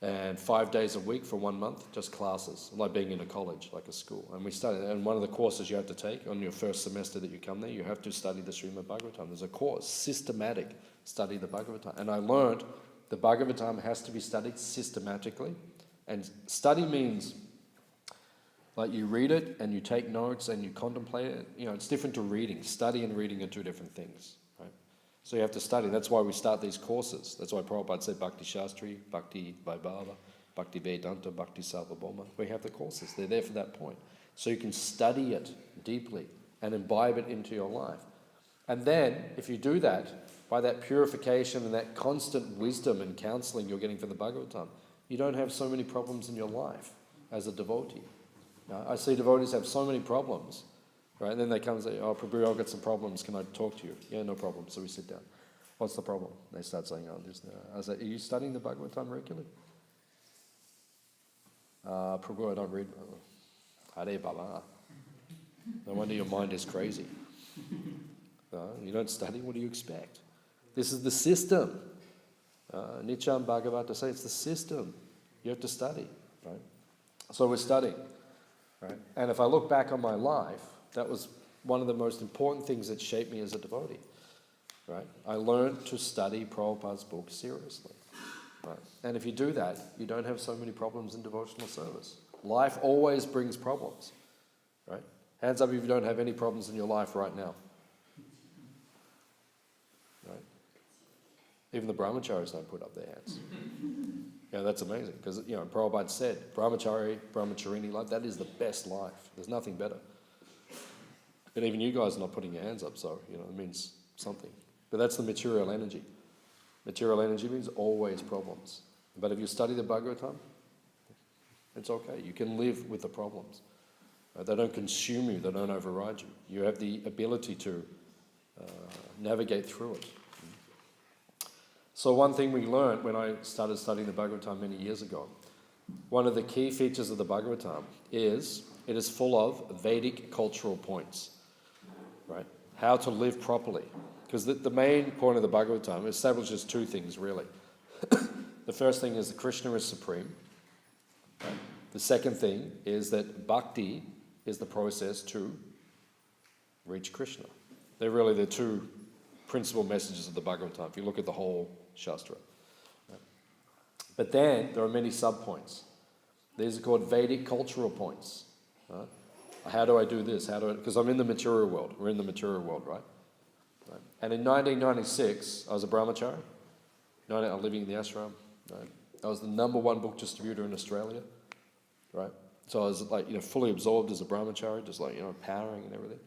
and 5 days a week for 1 month, just classes, like being in a college, like a school. And we studied, and one of the courses you have to take on your first semester that you come there, you have to study the Srimad Bhagavatam. There's a course, systematic, study the Bhagavatam. And I learned the Bhagavatam has to be studied systematically. And study means, like, you read it and you take notes and you contemplate it. It's different to reading. Study and reading are two different things, right? So you have to study. That's why we start these courses. That's why Prabhupada said Bhakti Shastri, Bhakti Vaibhava, Bhakti Vedanta, Bhakti Sarvabhauma. We have the courses. They're there for that point. So you can study it deeply and imbibe it into your life. And then, if you do that, by that purification and that constant wisdom and counseling you're getting from the Bhagavatam, you don't have so many problems in your life as a devotee. I see devotees have so many problems, right? And then they come and say, "Oh, Prabhu, I've got some problems. Can I talk to you?" "Yeah, no problem." So we sit down. "What's the problem?" They start saying, "Oh, this." I say, "Are you studying the Bhagavatam regularly?" "Prabhu, I don't read." "Hare Baba." "No wonder your mind is crazy. You don't study, what do you expect?" This is the system. Nityam Bhagavata says it's the system. You have to study, right? So we're studying, right? And if I look back on my life, that was one of the most important things that shaped me as a devotee, right? I learned to study Prabhupada's book seriously, right? And if you do that, you don't have so many problems in devotional service. Life always brings problems, right? Hands up if you don't have any problems in your life right now. Even the brahmacharis don't put up their hands. That's amazing, because Prabhupada said, brahmacharini life, that is the best life. There's nothing better. But even you guys are not putting your hands up, so it means something. But that's the material energy. Material energy means always problems. But if you study the Bhagavatam, it's okay. You can live with the problems. They don't consume you, they don't override you. You have the ability to navigate through it. So one thing we learned when I started studying the Bhagavatam many years ago, one of the key features of the Bhagavatam is it is full of Vedic cultural points, right? How to live properly. Because the main point of the Bhagavatam establishes two things, really. The first thing is that Krishna is supreme. Right? The second thing is that bhakti is the process to reach Krishna. They're really the two principal messages of the Bhagavatam, if you look at the whole Shastra. But then there are many sub-points. These are called Vedic cultural points. Right? How do I do this? Because I'm in the material world. We're in the material world, right? And in 1996, I was a brahmachari. I'm living in the ashram. Right? I was the #1 book distributor in Australia. Right? So I was fully absorbed as a brahmachari, just powering and everything.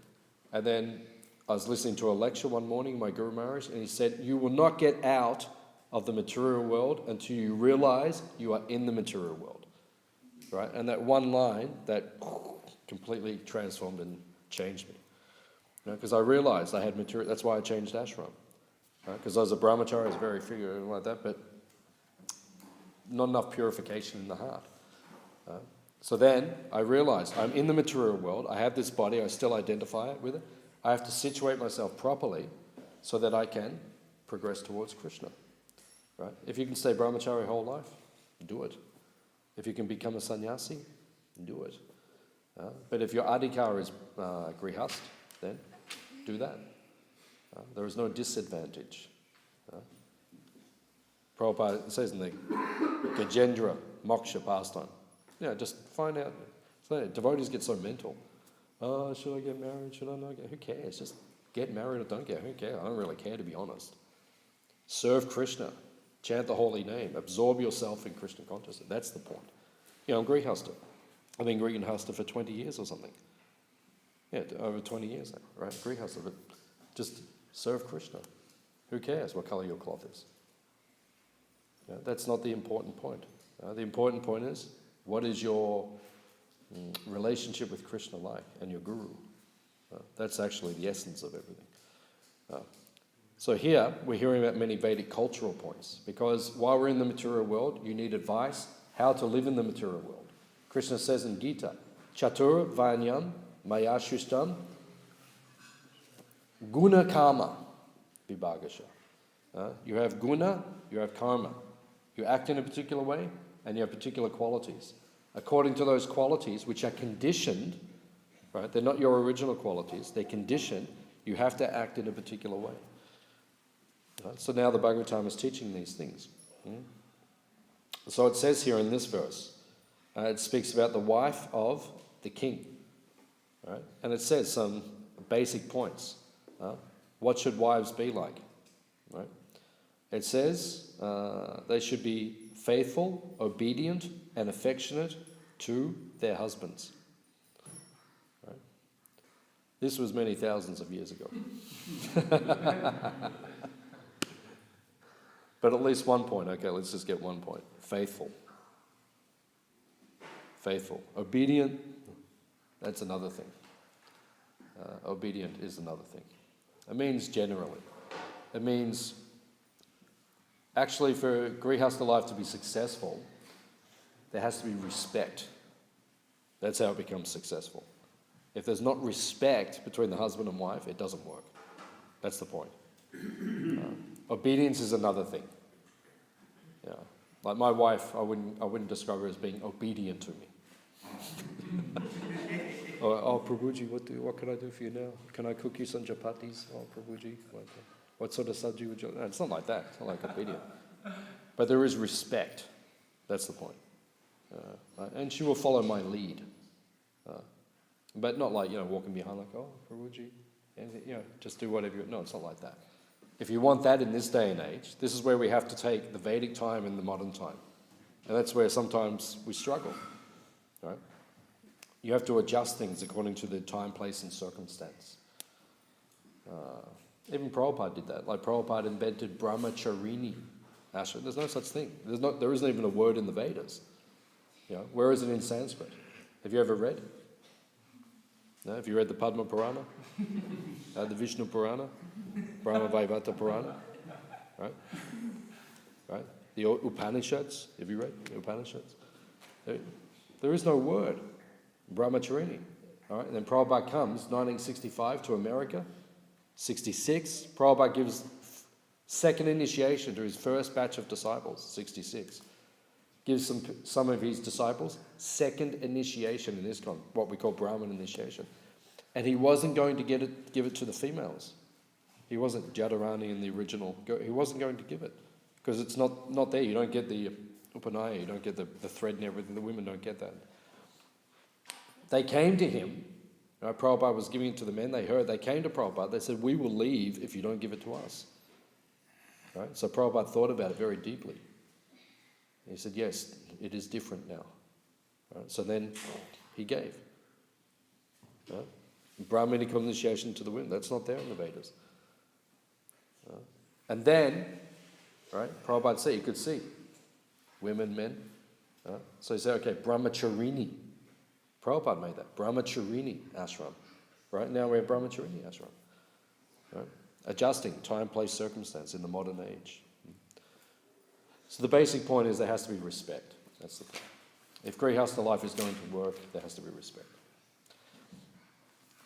And then I was listening to a lecture one morning, my Guru Maharaj, and he said, you will not get out of the material world until you realize you are in the material world. Right? And that one line, that completely transformed and changed me. Because I realized I had material, that's why I changed ashram. Because I was a brahmachari, I was very figurative like that, but not enough purification in the heart. So then I realized I'm in the material world, I have this body, I still identify with it. I have to situate myself properly so that I can progress towards Krishna. Right? If you can stay brahmachari your whole life, do it. If you can become a sannyasi, do it. But if your adhikar is grihast, then do that. There is no disadvantage. Prabhupada says in the Gajendra Moksha pastime, just find out. So devotees get so mental. Oh, should I get married? Should I not get? Who cares? Just get married or don't get. Who cares? I don't really care, to be honest. Serve Krishna. Chant the holy name. Absorb yourself in Krishna consciousness. That's the point. I'm grihasta. I've been grihasta for 20 years or something. Yeah, over 20 years now, right? Grihasta. But just serve Krishna. Who cares what colour your cloth is? That's not the important point. The important point is, what is your relationship with Krishna like, and your Guru? That's actually the essence of everything. So here, we're hearing about many Vedic cultural points, because while we're in the material world, you need advice how to live in the material world. Krishna says in Gita, Chatur Vanyam Maya Shishtam Guna Karma Vibhagasha. You have guna, you have karma. You act in a particular way, and you have particular qualities. According to those qualities, which are conditioned, right? They're not your original qualities, they're conditioned, you have to act in a particular way. Right? So now the Bhagavatam is teaching these things. So it says here in this verse, it speaks about the wife of the king. Right? And it says some basic points. What should wives be like? Right? It says they should be faithful, obedient, and affectionate to their husbands. Right? This was many thousands of years ago. But at least one point. Okay, let's just get one point. Faithful. Faithful. Obedient, that's another thing. Obedient is another thing. It means generally. It means, actually, for grihastha life to be successful, there has to be respect. That's how it becomes successful. If there's not respect between the husband and wife, it doesn't work. That's the point. Obedience is another thing. Like my wife, I wouldn't describe her as being obedient to me. Prabhuji, what can I do for you now? Can I cook you some chapatis? Oh, Prabhuji, what sort of sabji would you... No, it's not like that. It's not like obedient. But there is respect. That's the point. And she will follow my lead. But not like, walking behind like, oh, Prabhuji, and, just do whatever you... No, it's not like that. If you want that in this day and age, this is where we have to take the Vedic time and the modern time. And that's where sometimes we struggle. Right? You have to adjust things according to the time, place, and circumstance. Even Prabhupada did that. Like Prabhupada invented brahmacharini ashram. There's no such thing. There isn't even a word in the Vedas. Where is it in Sanskrit? Have you ever read? No? Have you read the Padma Purana? The Vishnu Purana? Brahma Vaivata Purana? Right? Right? The Upanishads? Have you read the Upanishads? There is no word. Brahmacharini. All right? And then Prabhupada comes, 1965, to America. 66. Prabhupada gives second initiation to his first batch of disciples, 66. gives some of his disciples second initiation in ISKCON, what we call Brahman initiation. And he wasn't going to give it to the females. He wasn't Jadharani in the original. He wasn't going to give it because it's not there. You don't get the upanaya, you don't get the thread and everything. The women don't get that. They came to him. Prabhupada was giving it to the men. They heard. They came to Prabhupada. They said, "We will leave if you don't give it to us." Right? So Prabhupada thought about it very deeply. He said, "Yes, it is different now." Right? So then he gave. Right? Brahminical initiation to the women. That's not there in the Vedas. And then, right, Prabhupada said, you could see women, men. So he said, okay, Brahmacharini. Prabhupada made that. Brahmacharini ashram. Right now we have Brahmacharini ashram. Right? Adjusting time, place, circumstance in the modern age. So the basic point is there has to be respect. That's the point. If Grihastha life is going to work, there has to be respect.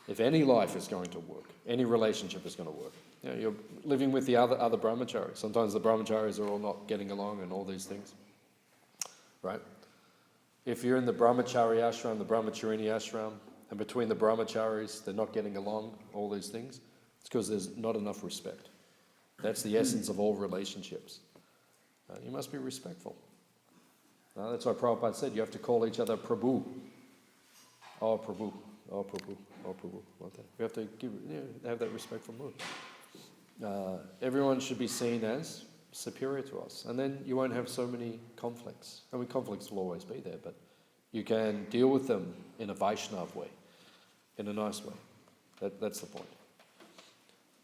If any life is going to work, any relationship is going to work. You know, you're living with the other brahmacharis. Sometimes the brahmacharis are all not getting along and all these things. Right? If you're in the brahmachari ashram, the brahmacharini ashram, and between the brahmacharis they're not getting along, all these things, it's because there's not enough respect. That's the essence of all relationships. You must be respectful. That's why Prabhupada said you have to call each other Prabhu. Oh, Prabhu. Oh, Prabhu. Oh, Prabhu. Like that. We have to have that respectful mood. Everyone should be seen as superior to us. And then you won't have so many conflicts. I mean, conflicts will always be there, but you can deal with them in a Vaishnav way, in a nice way. That's the point.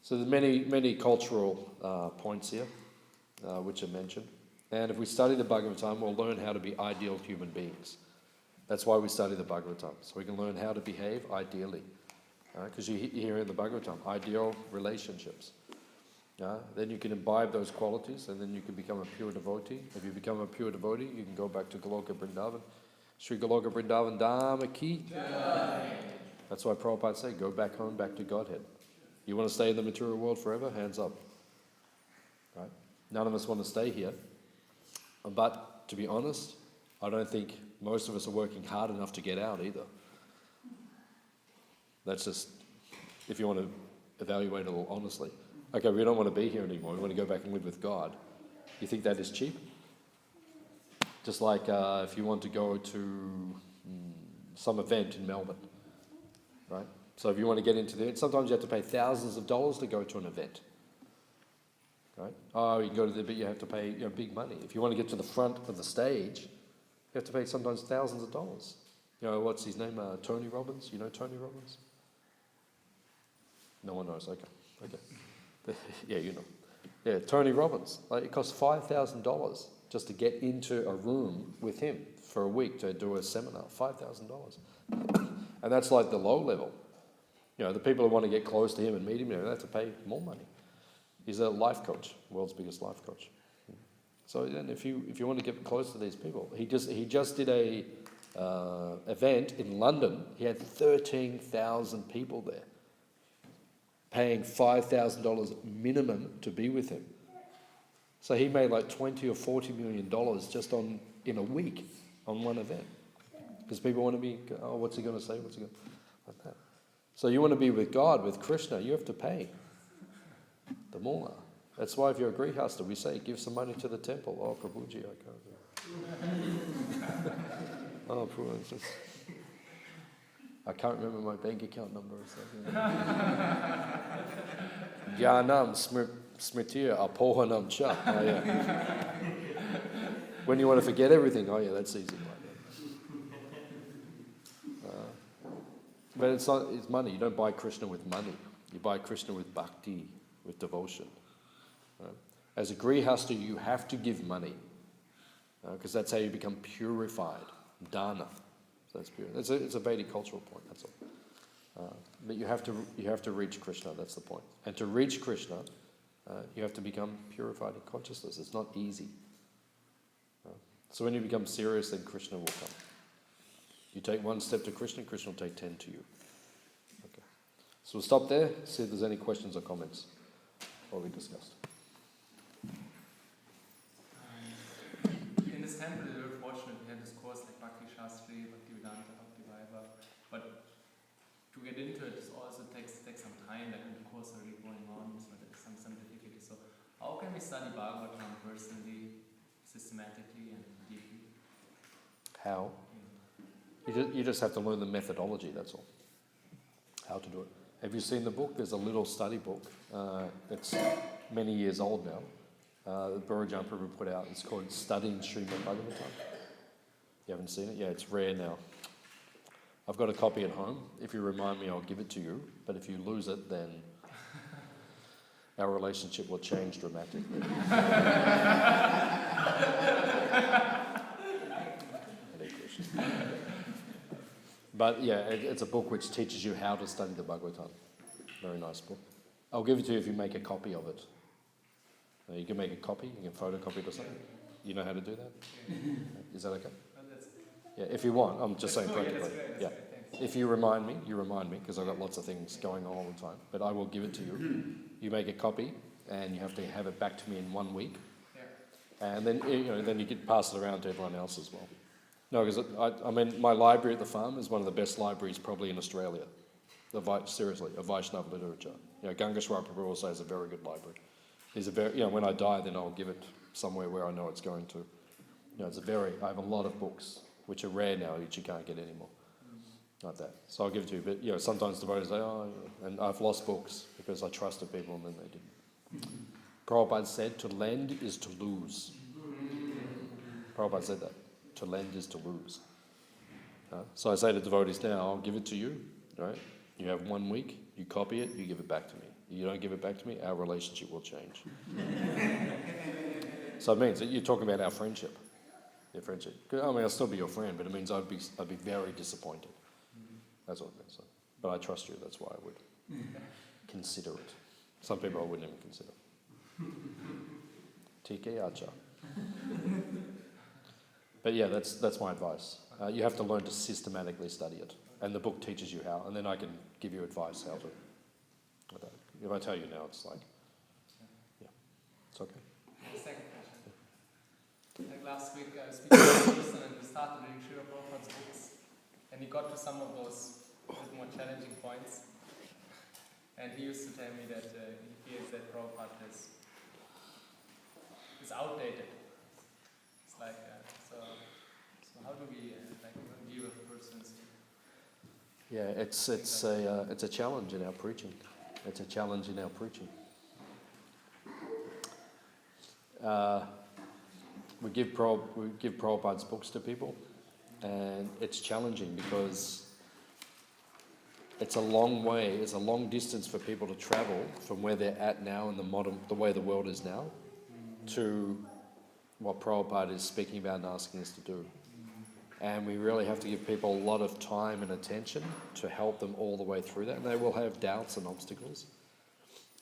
So there's many cultural points here, which are mentioned. And if we study the Bhagavatam, we'll learn how to be ideal human beings. That's why we study the Bhagavatam, so we can learn how to behave ideally. Because you hear in the Bhagavatam, ideal relationships. Then you can imbibe those qualities, and then you can become a pure devotee. If you become a pure devotee, you can go back to Goloka Vrindavan. Sri Goloka Vrindavan Dhamma Ki. That's why Prabhupada said, go back home, back to Godhead. You want to stay in the material world forever? Hands up. Right? None of us want to stay here. But to be honest, I don't think most of us are working hard enough to get out either. That's just, if you want to evaluate it all honestly. Okay, we don't want to be here anymore. We want to go back and live with God. You think that is cheap? Just like if you want to go to some event in Melbourne, right? So if you want to get into the, sometimes you have to pay thousands of dollars to go to an event, right? Oh, you can go to the, but you have to pay big money. If you want to get to the front of the stage, you have to pay sometimes thousands of dollars. What's his name? Tony Robbins. You know Tony Robbins? No one knows. Okay. Yeah, you know. Yeah, Tony Robbins. Like, it costs $5,000 just to get into a room with him for a week to do a seminar. $5,000. And that's like the low level. The people who want to get close to him and meet him, they have to pay more money. He's a life coach, world's biggest life coach. So then if you want to get close to these people, he just did a event in London. He had 13,000 people there, paying $5,000 minimum to be with him. So he made like $20 or $40 million just in a week on one event. Because people want to be, oh, what's he going to say? What's he going to, like that. So you want to be with God, with Krishna, you have to pay the mullah. That's why if you're a Grihastha, we say, give some money to the temple. Oh, Prabhuji, I can't do it. Oh, Prabhuji. I can't remember my bank account number or something. Jnanam smritir apohanam cha. Oh, yeah. When you want to forget everything, oh yeah, that's easy. But it's money. You don't buy Krishna with money. You buy Krishna with bhakti, with devotion. Right? As a Grihastha, you have to give money, because that's how you become purified. Dana. So that's pure. It's a Vedic cultural point. That's all. But you have to reach Krishna. That's the point. And to reach Krishna, you have to become purified in consciousness. It's not easy. So when you become serious, then Krishna will come. You take one step to Krishna, Krishna will take 10 to you. Okay. So we'll stop there, see if there's any questions or comments what we discussed. In this temple, there were Shastri, Bhaktivedanta, Bhaktivaiva. But to get into it also takes some time, like the course already going on, so there's some difficulty. So how can we study Bhagavatam personally, systematically and deeply? How? You just have to learn the methodology, that's all. How to do it. Have you seen the book? There's a little study book. It's many years old now. Burajam Prabhu put out. It's called Studying Srimad Bhagavatam. You haven't seen it? Yeah, it's rare now. I've got a copy at home. If you remind me, I'll give it to you. But if you lose it, then our relationship will change dramatically. Hare Krishna. But yeah, it's a book which teaches you how to study the Bhagavatam. Very nice book. I'll give it to you if you make a copy of it. You can make a copy, you can photocopy it or something. You know how to do that? Is that okay? Yeah, if you want. I'm just saying practically. Yeah. If you remind me, because I've got lots of things going on all the time. But I will give it to you. You make a copy, and you have to have it back to me in 1 week. And then then you can pass it around to everyone else as well. No, because I mean, my library at the farm is one of the best libraries probably in Australia. Seriously, of Vaishnava literature. Gangeshwar Prabhu also has a very good library. He's a very, when I die, then I'll give it somewhere where I know it's going to. I have a lot of books, which are rare now, which you can't get anymore. Like that. So I'll give it to you. But sometimes devotees say, and I've lost books because I trusted people and then they didn't. Prabhupada said, to lend is to lose. Prabhupada said that. To lend is to lose. So I say to devotees now, I'll give it to you, right? You have 1 week, you copy it, you give it back to me. You don't give it back to me, our relationship will change. So it means that you're talking about our friendship. Your friendship. I mean, I'll still be your friend, but it means I'd be very disappointed. That's what it means. But I trust you, that's why I would consider it. Some people I wouldn't even consider. TK Acha. But yeah, that's my advice. You have to learn to systematically study it. And the book teaches you how, and then I can give you advice how to. If I tell you now, it's like, yeah, it's okay. Second question. Like last week, I was speaking to a person and we started reading Srila Prabhupada's books, and he got to some of those more challenging points. And he used to tell me that he feels that Prabhupada is outdated. It's like, so how do we view a person's? Yeah, it's a challenge in our preaching. It's a challenge in our preaching. We give Prabhupada's books to people, and it's challenging because it's a long way, it's a long distance for people to travel from where they're at now in the way the world is now, to what Prabhupada is speaking about and asking us to do. And we really have to give people a lot of time and attention to help them all the way through that. And they will have doubts and obstacles.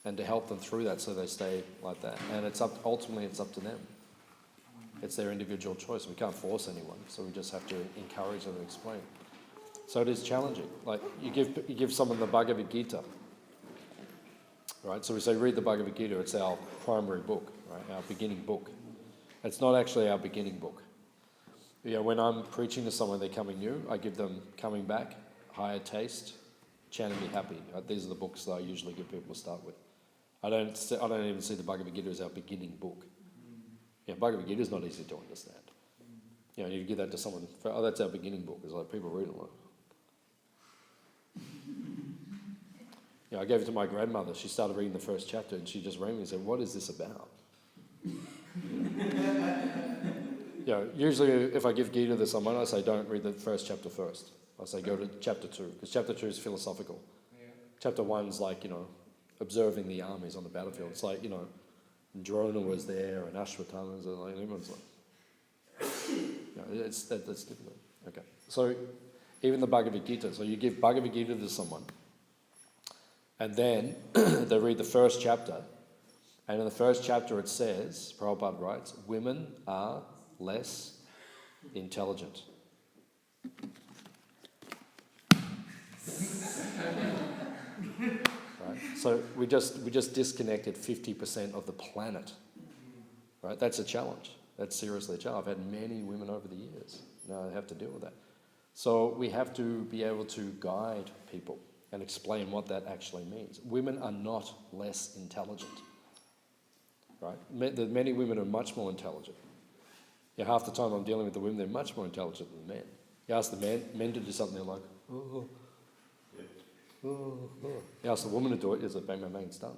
And to help them through that so they stay like that. And ultimately it's up to them. It's their individual choice. We can't force anyone, so we just have to encourage them and explain. So it is challenging. Like you give someone the Bhagavad Gita, right? So we say read the Bhagavad Gita. It's our primary book, right? Our beginning book. It's not actually our beginning book. When I'm preaching to someone, they're coming new, I give them Coming Back, Higher Taste, Chant and Be Happy. These are the books that I usually give people to start with. I don't even see the Bhagavad Gita as our beginning book. Bhagavad Gita is not easy to understand. You give that to someone, that's our beginning book. It's like people read it like. I gave it to my grandmother. She started reading the first chapter and she just rang me and said, "What is this about?" Usually if I give Gita to someone, I say don't read the first chapter first. I say go to chapter 2, because chapter 2 is philosophical. Yeah. Chapter 1's like, observing the armies on the battlefield. It's like, Drona was there and Ashwatthama was there, and everyone's like, that's difficult. Okay. So even the Bhagavad Gita, so you give Bhagavad Gita to someone, and then they read the first chapter, and in the first chapter it says, Prabhupada writes, women are less intelligent. Right? So we just disconnected 50% of the planet. Right? That's a challenge. That's seriously a challenge. I've had many women over the years. Now I have to deal with that. So we have to be able to guide people and explain what that actually means. Women are not less intelligent, right? Many women are much more intelligent. Yeah, half the time I'm dealing with the women, they're much more intelligent than men. You ask the men to do something, they're like, oh, oh, oh. You ask the woman to do it, it's like, bang, bang, bang, it's done.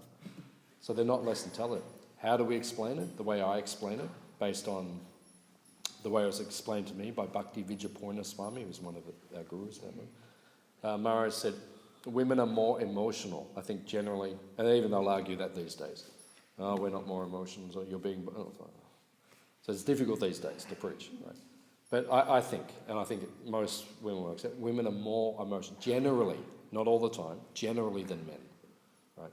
So they're not less intelligent. How do we explain it? The way I explain it, based on the way it was explained to me by Bhakti Vijayapoina Swami, who was one of our gurus. Maharaj said, women are more emotional, I think generally, and even they'll argue that these days. Oh, we're not more emotional, so you're being... Oh. So it's difficult these days to preach, right? But I think, and I think most women will accept, women are more emotional, generally, not all the time, generally than men, right?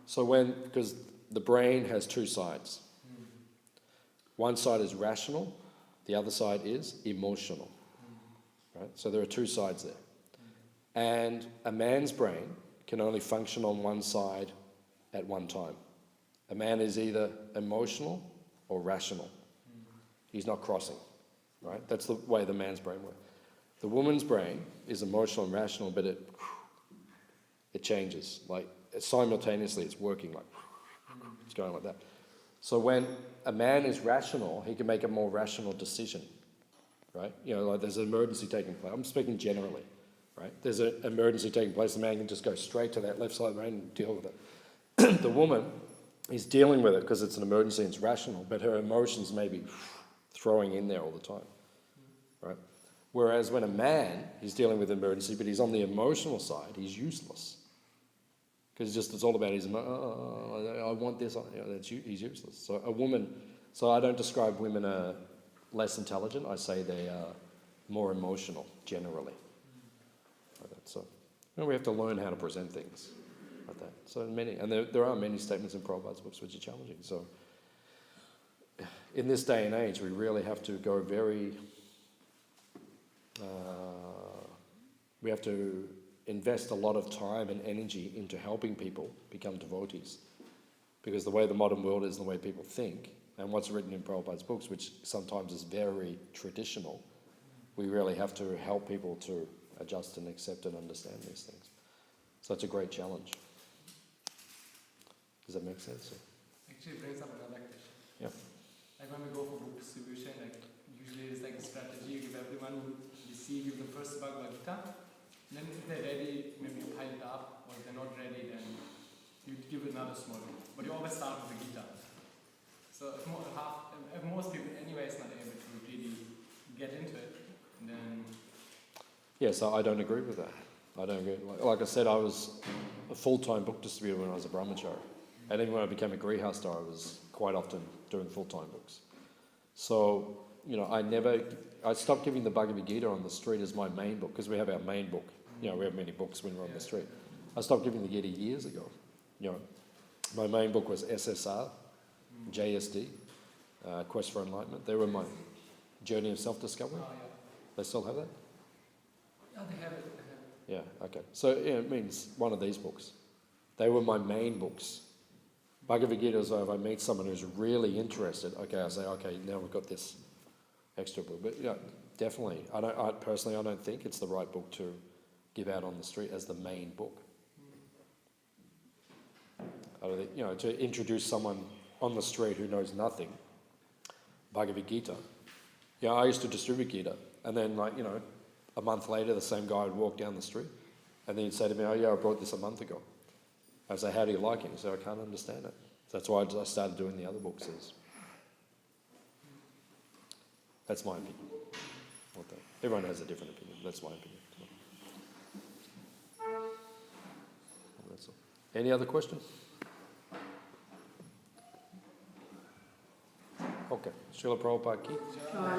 So because the brain has two sides. One side is rational, the other side is emotional, right? So there are two sides there. And a man's brain can only function on one side at one time. A man is either emotional or rational. He's not crossing, right? That's the way the man's brain works. The woman's brain is emotional and rational, but it changes. Like simultaneously, it's working like it's going like that. So when a man is rational, he can make a more rational decision, right? You know, like there's an emergency taking place. I'm speaking generally, right? There's an emergency taking place. The man can just go straight to that left side of the brain and deal with it. The woman is dealing with it because it's an emergency and it's rational, but her emotions may be throwing in there all the time, right? Whereas when a man, he's dealing with an emergency, but he's on the emotional side, he's useless. Because it's all about his, I want this, he's useless. So a woman, so I don't describe women are less intelligent, I say they are more emotional, generally. Like that. So we have to learn how to present things like that. So there are many statements in Prabhupada's books which are challenging. So in this day and age, we really have to go we have to invest a lot of time and energy into helping people become devotees. Because the way the modern world is and the way people think, and what's written in Prabhupada's books, which sometimes is very traditional, we really have to help people to adjust and accept and understand these things. So it's a great challenge. Does that make sense? Actually, it brings up another question. Yeah. Like when we go for book distribution, like usually it's like a strategy. You give everyone who you see, give them first the Bhagavad Gita. And then if they're ready, maybe you pile it up, or if they're not ready, then you give another small book. But you always start with the Gita. So if most people anyway is not able to really get into it, then... Yeah, so I don't agree with that. I don't agree. Like I said, I was a full-time book distributor when I was a brahmachari. And even when I became a grihastha, I was quite often doing full-time books. So, you know, I stopped giving the Bhagavad Gita on the street as my main book, because we have our main book. You know, we have many books when we're on the street. I stopped giving the Gita years ago. You know, my main book was SSR, JSD, Quest for Enlightenment. They were my Journey of Self-Discovery. Oh, yeah. They still have that? Yeah, they have it. Yeah, okay. So yeah, it means one of these books. They were my main books. Bhagavad Gita is if I meet someone who's really interested, okay, I say, okay, now we've got this extra book. But yeah, definitely. I personally don't think it's the right book to give out on the street as the main book. I don't think, you know, to introduce someone on the street who knows nothing, Bhagavad Gita. Yeah, I used to distribute Gita, and then like, you know, a month later, the same guy would walk down the street, and then he'd say to me, oh yeah, I brought this a month ago. I'd say, how do you like it? He'd say, I can't understand it. So that's why I started doing the other books. That's my opinion. Everyone has a different opinion. That's my opinion. That's all. Any other questions? Okay. Srila Prabhupada ki? Jai.